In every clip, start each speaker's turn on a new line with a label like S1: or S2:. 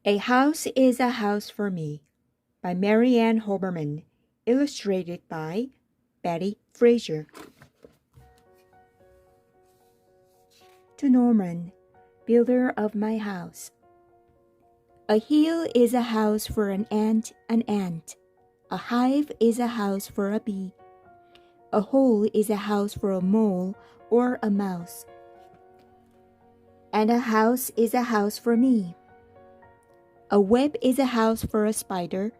S1: A House is a House for Me by Mary Ann Hoberman, illustrated by Betty Fraser. To Norman, builder of my house. A hill is a house for an ant. A hive is a house for a bee. A hole is a house for a mole or a mouse. And a house is a house for me. A web is a house for a spider.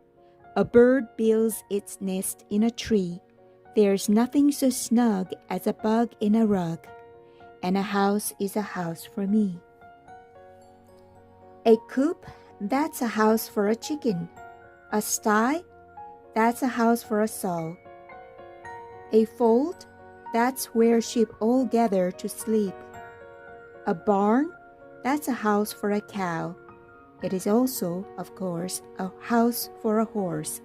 S1: A bird builds its nest in a tree. There's nothing so snug as a bug in a rug. And a house is a house for me. A coop, that's a house for a chicken. A sty, that's a house for a sow. A fold, that's where sheep all gather to sleep. A barn, that's a house for a cow. It is also, of course, a house for a horse.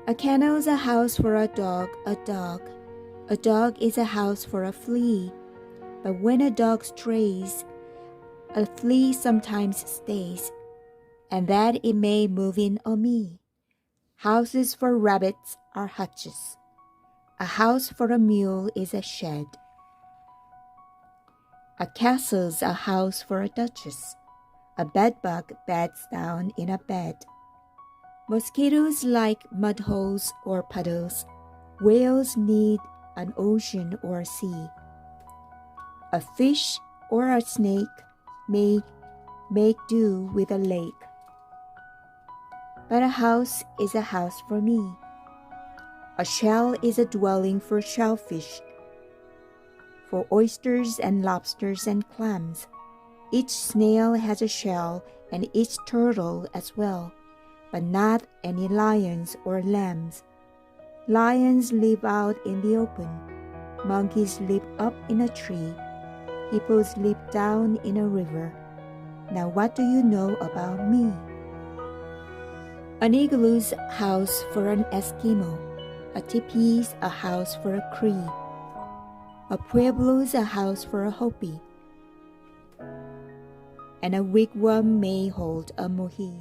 S1: A kennel's a house for a dog. A dog is a house for a flea. But when a dog strays, a flea sometimes stays, and that it may move in on me. Houses for rabbits are hutches. A house for a mule is a shed. A castle's a house for a duchess. A bedbug beds down in a bed. Mosquitoes like mud holes or puddles. Whales need an ocean or a sea. A fish or a snake may make do with a lake. But a house is a house for me. A shell is a dwelling for shellfish, for oysters and lobsters and clams. Each snail has a shell and each turtle as well, but not any lions or lambs. Lions live out in the open. Monkeys live up in a tree. Hippos live down in a river. Now what do you know about me? An igloo's a house for an Eskimo. A teepee's a house for a Cree. A pueblo's a house for a Hopi. And a wigwam may hold a mohi.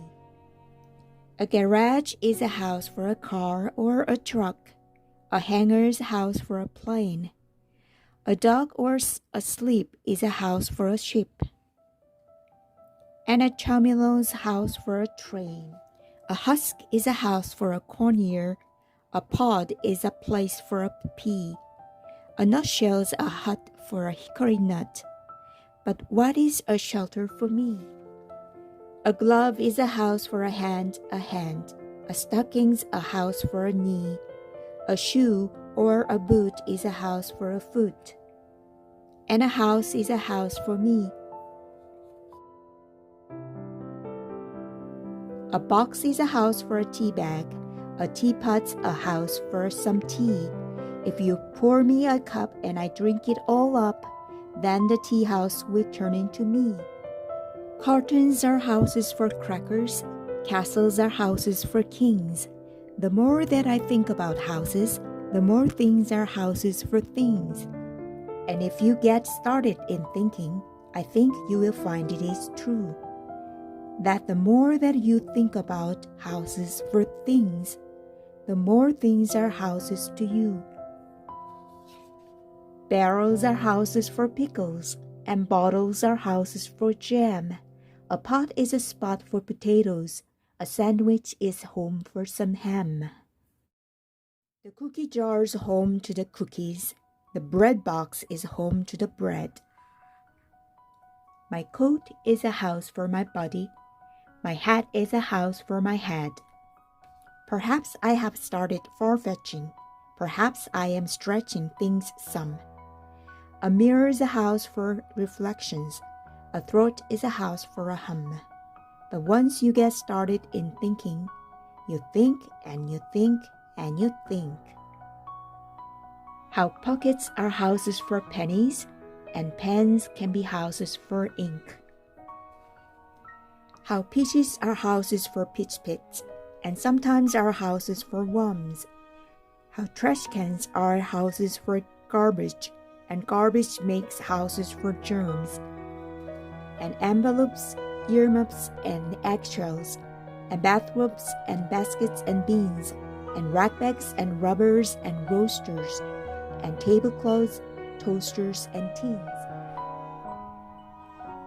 S1: A garage is a house for a car or a truck. A hangar's house for a plane. A dog or asleep is a house for a ship. And a chomilon's house for a train. A husk is a house for a corn ear. A pod is a place for a pea. A nutshell's a hut for a hickory nut. But what is a shelter for me? A glove is a house for a hand. A stocking's a house for a knee. A shoe or a boot is a house for a foot. And a house is a house for me. A box is a house for a tea bag. A teapot's a house for some tea. If you pour me a cup and I drink it all up, then the tea house will turn into me. Cartons are houses for crackers. Castles are houses for kings. The more that I think about houses, the more things are houses for things. And if you get started in thinking, I think you will find it is true. That the more that you think about houses for things, the more things are houses to you. Barrels are houses for pickles, and bottles are houses for jam. A pot is a spot for potatoes. A sandwich is home for some ham. The cookie jar's home to the cookies. The bread box is home to the bread. My coat is a house for my body. My hat is a house for my head. Perhaps I have started far-fetching. Perhaps I am stretching things some. A mirror is a house for reflections. A throat is a house for a hum. But once you get started in thinking, you think and you think and you think. How pockets are houses for pennies, and pens can be houses for ink. How pitches are houses for pitch pits, and sometimes are houses for worms. How trash cans are houses for garbage, and garbage makes houses for germs. and envelopes, earmuffs and eggshells, and bathrobes and baskets and beans, and rackbags and rubbers and roasters, and tablecloths, toasters and teas.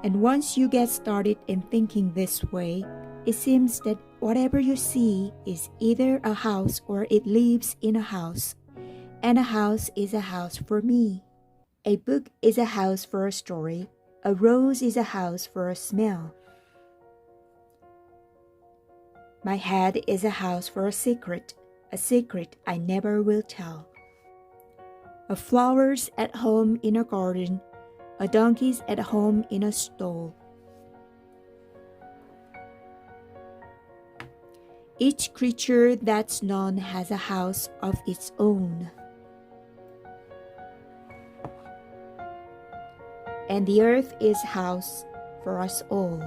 S1: And once you get started in thinking this way, it seems that whatever you see is either a house or it lives in a house. And a house is a house for me. A book is a house for a story. A rose is a house for a smell. My head is a house for a secret I never will tell. A flower's at home in a garden, a donkey's at home in a stall. Each creature that's known has a house of its own. And the earth is house for us all.